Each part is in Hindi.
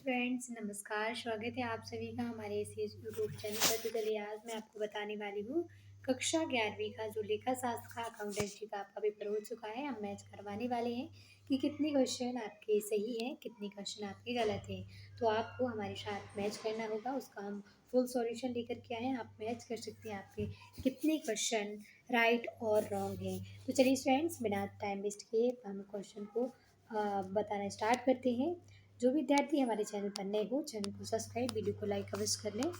फ्रेंड्स, नमस्कार। स्वागत है आप सभी का हमारे इस यूट्यूब चैनल पर। तो चलिए आज मैं आपको बताने वाली हूँ कक्षा 11वीं का जो लेखा शास्त्र का अकाउंटेंसी का आपका पेपर हो चुका है। हम मैच करवाने वाले हैं कि कितने क्वेश्चन आपके सही हैं, कितने क्वेश्चन आपके गलत हैं। तो आपको हमारे साथ मैच करना होगा, उसका हम फुल सॉल्यूशन लेकर के आए हैं। आप मैच कर सकते हैं आपके कितने क्वेश्चन राइट और रॉन्ग हैं। तो चलिए फ्रेंड्स, बिना टाइम वेस्ट किए हम क्वेश्चन को बताना स्टार्ट करते हैं। जो विद्यार्थी हमारे चैनल पर नए हो, चैनल को सब्सक्राइब, वीडियो को लाइक अवश्य कर लें।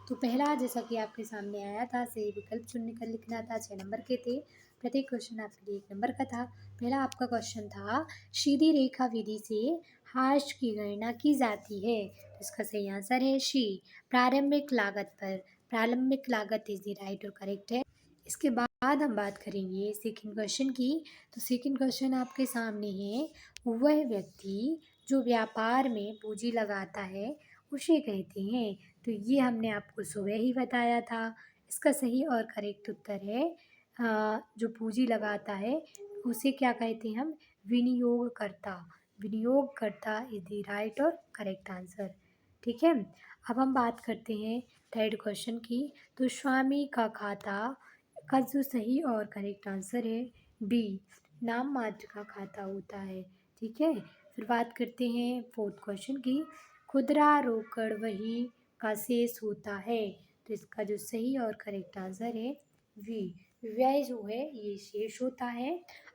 तो पहला, जैसा कि आपके सामने आया था, सही विकल्प चुन कर लिखना था। 6 नंबर के थे। प्रत्येक क्वेश्चन आपके लिए 1 नंबर का था। पहला आपका क्वेश्चन था, सीधी रेखा विधि से हाश की गणना की जाती है। तो इसका सही आंसर है सी, प्रारंभिक लागत पर। प्रारंभिक लागत इज द राइट और करेक्ट है। इसके बाद हम बात करेंगे सेकंड क्वेश्चन की। तो सेकंड क्वेश्चन आपके सामने है, वह व्यक्ति जो व्यापार में पूंजी लगाता है उसे कहते हैं। तो ये हमने आपको सुबह ही बताया था। इसका सही और करेक्ट उत्तर है जो पूंजी लगाता है उसे क्या कहते हैं हम, विनियोगकर्ता। विनियोगकर्ता इज द राइट और करेक्ट आंसर। ठीक है, अब हम बात करते हैं थर्ड क्वेश्चन की। तो स्वामी का खाता का जो सही और करेक्ट आंसर है डी, नाम मात्र का खाता होता है। ठीक है, फिर बात करते हैं फोर्थ क्वेश्चन की। खुदरा रोकड़ वही का शेष होता है। तो इसका जो सही और करेक्ट आंसर है वी, व्यय जो है ये शेष होता है।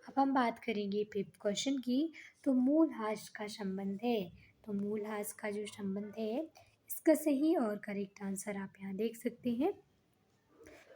अब हम बात करेंगे फिफ्थ क्वेश्चन की। तो मूलहास का संबंध है। तो मूलहास का जो संबंध है, इसका सही और करेक्ट आंसर आप यहाँ देख सकते हैं।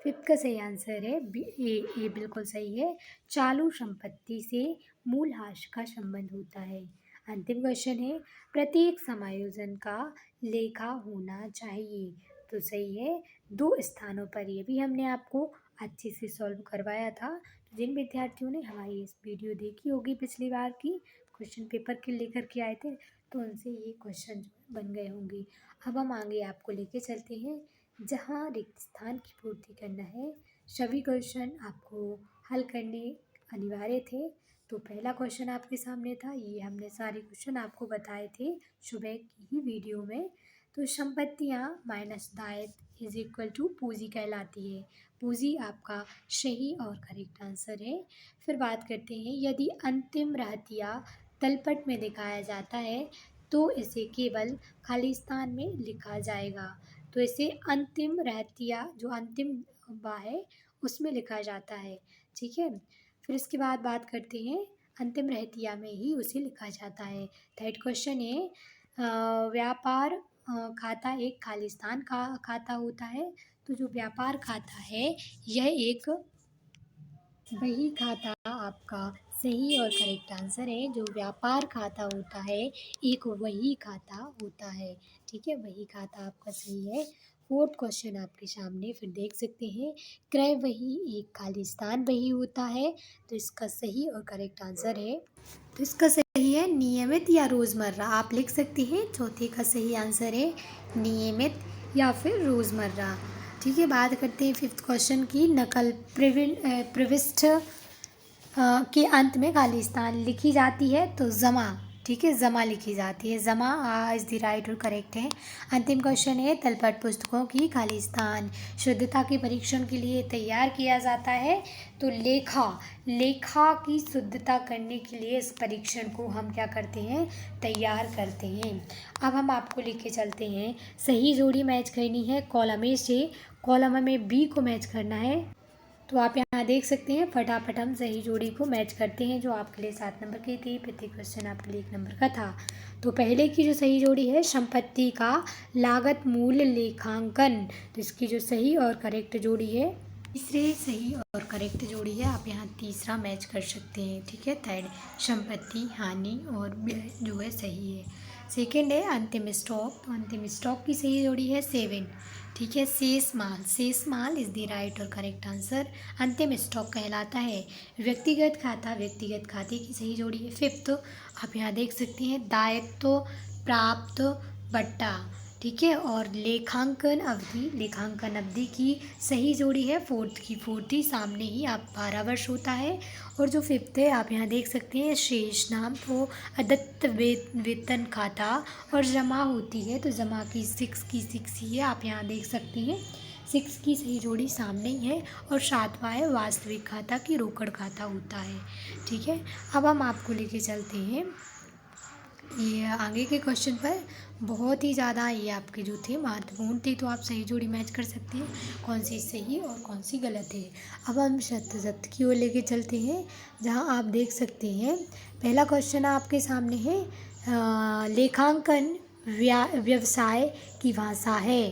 फिफ्थ का सही आंसर है बी, ए बिल्कुल सही है। चालू संपत्ति से मूलहास का संबंध होता है। अंतिम क्वेश्चन है, प्रत्येक समायोजन का लेखा होना चाहिए। तो सही है। 2 स्थानों पर ये भी हमने आपको अच्छे से सॉल्व करवाया था। तो जिन विद्यार्थियों ने हमारी इस वीडियो देखी होगी पिछली बार की, क्वेश्चन पेपर के लेकर के आए थे, तो उनसे ये क्वेश्चन बन गए होंगे। अब हम आगे आपको लेके चलते हैं जहाँ रिक्त स्थान की पूर्ति करना है। सभी क्वेश्चन आपको हल करने अनिवार्य थे। तो पहला क्वेश्चन आपके सामने था, ये हमने सारे क्वेश्चन आपको बताए थे सुबह की ही वीडियो में। तो संपत्तियाँ माइनस दायित्व इज इक्वल टू पूंजी कहलाती है। पूंजी आपका सही और करेक्ट आंसर है। फिर बात करते हैं, यदि अंतिम रहतिया तलपट में दिखाया जाता है तो इसे केवल खाली स्थान में लिखा जाएगा। तो इसे अंतिम रहतिया, जो अंतिम बा है उसमें लिखा जाता है। ठीक है, फिर इसके बाद बात करते हैं, अंतिम रहतिया में ही उसे लिखा जाता है। थर्ड क्वेश्चन है, व्यापार खाता एक खालिस्तान का खाता होता है। तो जो व्यापार खाता है यह एक वही खाता आपका सही और करेक्ट आंसर है। जो व्यापार खाता होता है एक वही खाता होता है। ठीक है, वही खाता आपका सही है। फोर्थ क्वेश्चन आपके सामने फिर देख सकते हैं, क्रय वही एक खालिस्तान वही होता है। तो इसका सही और करेक्ट आंसर है, तो इसका सही है नियमित या रोज़मर्रा। आप लिख सकते हैं। चौथे का सही आंसर है नियमित या फिर रोज़मर्रा। ठीक है, बात करते हैं फिफ्थ क्वेश्चन की। नकल प्रविष्ट के अंत में खालिस्तान लिखी जाती है। तो जमा, ठीक है, जमा लिखी जाती है। जमा इज द राइट और करेक्ट है। अंतिम क्वेश्चन है, तलपट पुस्तकों की खालिस्तान शुद्धता के परीक्षण के लिए तैयार किया जाता है। तो लेखा की शुद्धता करने के लिए इस परीक्षण को हम क्या करते हैं, तैयार करते हैं। अब हम आपको लेके चलते हैं, सही जोड़ी मैच करनी है। कॉलम ए से कॉलम में बी को मैच करना है। तो आप यहाँ देख सकते हैं, फटाफट हम सही जोड़ी को मैच करते हैं जो आपके लिए 7 नंबर की थी। प्रत्येक क्वेश्चन आपके लिए 1 नंबर का था। तो पहले की जो सही जोड़ी है, संपत्ति का लागत मूल्य लेखांकन। तो इसकी जो सही और करेक्ट जोड़ी है, तीसरे सही और करेक्ट जोड़ी है। आप यहाँ तीसरा मैच कर सकते हैं। ठीक है, थर्ड संपत्ति हानि और व्यय जो है सही है। सेकेंड है अंतिम स्टॉक। तो अंतिम स्टॉक की सही जोड़ी है 7। ठीक है, शेष माल इज द राइट और करेक्ट आंसर। अंतिम स्टॉक कहलाता है। व्यक्तिगत खाते की सही जोड़ी है 5th। आप यहाँ देख सकते हैं, दायित्व प्राप्त बट्टा। ठीक है। और लेखांकन अवधि की सही जोड़ी है फोर्थ की फोर्थ सामने ही आप 12 वर्ष होता है। और जो फिफ्थ है आप यहाँ देख सकते हैं शेष नाम तो अदत्त वेतन खाता और जमा होती है तो जमा की सिक्स ही है, आप यहाँ देख सकते हैं 6 की सही जोड़ी सामने ही है। और 7वां है वास्तविक खाता की रोकड़ खाता होता है। ठीक है, अब हम आपको लेके चलते हैं ये आगे के क्वेश्चन पर। बहुत ही ज़्यादा ये आपके जो थे महत्वपूर्ण थे, तो आप सही जोड़ी मैच कर सकते हैं कौन सी सही और कौन सी गलत है। अब हम शत की ओर लेके चलते हैं, जहां आप देख सकते हैं पहला क्वेश्चन आपके सामने है लेखांकन व्यवसाय की भाषा है।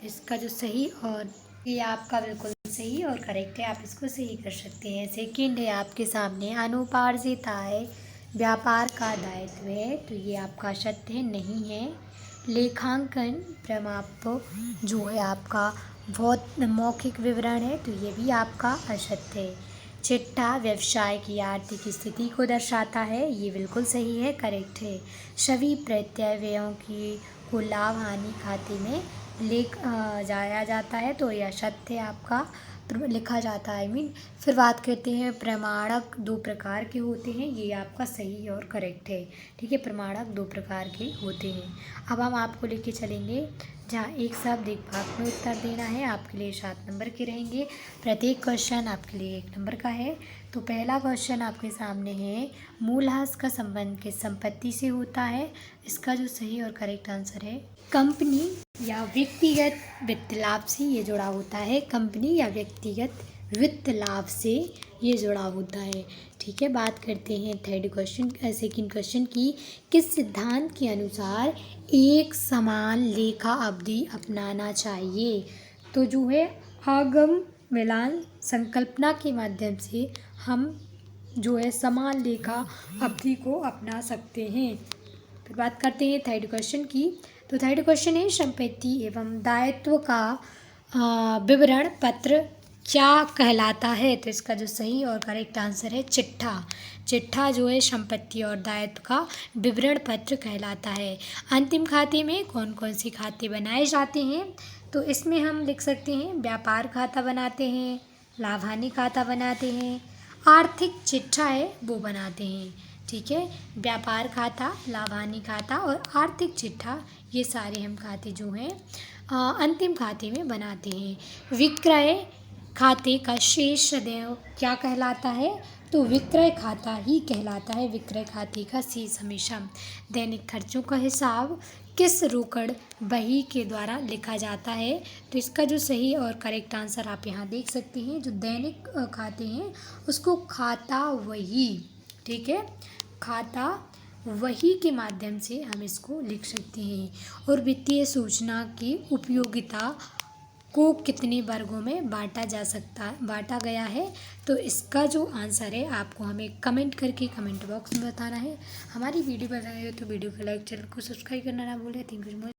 इसका जो सही और ये आपका बिल्कुल सही और करेक्ट है, आप इसको सही कर सकते हैं। सेकंड है आपके सामने अनुपार्जित आय व्यापार का दायित्व है, तो ये आपका सत्य नहीं है। लेखांकन प्रमाप जो है आपका बहुत मौखिक विवरण है, तो ये भी आपका असत्य है। चिट्ठा व्यवसाय की आर्थिक स्थिति को दर्शाता है, ये बिल्कुल सही है, करेक्ट है। सभी प्रत्यय व्ययों की को लाभ हानि खाते में जाया जाता है, तो यह सत्य आपका लिखा जाता है फिर बात करते हैं प्रमाणक 2 प्रकार के होते हैं, ये आपका सही और करेक्ट है। ठीक है, प्रमाणक 2 प्रकार के होते हैं। अब हम आपको लेके चलेंगे जहाँ एक शब्द एक भाग में उत्तर देना है, आपके लिए 7 नंबर के रहेंगे। प्रत्येक क्वेश्चन आपके लिए 1 नंबर का है। तो पहला क्वेश्चन आपके सामने है मूलह्रास का संबंध किस संपत्ति से होता है। इसका जो सही और करेक्ट आंसर है कंपनी या व्यक्तिगत वित्त लाभ से ये जुड़ा होता है। कंपनी या व्यक्तिगत वित्त लाभ से ये जुड़ा होता है। ठीक है, बात करते हैं सेकंड क्वेश्चन की। किस सिद्धांत के अनुसार एक समान लेखा अवधि अपनाना चाहिए। तो जो है आगम मिलान संकल्पना के माध्यम से हम जो है समान लेखा अवधि को अपना सकते हैं। फिर बात करते हैं थर्ड क्वेश्चन की। तो थर्ड क्वेश्चन है संपत्ति एवं दायित्व का विवरण पत्र क्या कहलाता है। तो इसका जो सही और करेक्ट आंसर है चिट्ठा। चिट्ठा जो है संपत्ति और दायित्व का विवरण पत्र कहलाता है। अंतिम खाते में कौन कौन से खाते बनाए जाते हैं। तो इसमें हम लिख सकते हैं व्यापार खाता बनाते हैं, लाभ हानि खाता बनाते हैं, आर्थिक चिट्ठा है वो बनाते हैं। ठीक है, व्यापार खाता, लाभ हानि खाता और आर्थिक चिट्ठा ये सारे हम खाते जो हैं अंतिम खाते में बनाते हैं। विक्रय खाते का शेष सदैव क्या कहलाता है। तो विक्रय खाता ही कहलाता है। विक्रय खाते का शेष हमेशा दैनिक खर्चों का हिसाब किस रोकड़ बही के द्वारा लिखा जाता है। तो इसका जो सही और करेक्ट आंसर आप यहाँ देख सकते हैं, जो दैनिक खाते हैं उसको खाता वही, ठीक है, खाता वही के माध्यम से हम इसको लिख सकते हैं। और वित्तीय सूचना की उपयोगिता को कितने वर्गों में बांटा गया है। तो इसका जो आंसर है आपको हमें कमेंट करके कमेंट बॉक्स में बताना है। हमारी वीडियो पसंद है तो वीडियो को लाइक, चैनल को सब्सक्राइब करना ना भूलें। Thank you so much.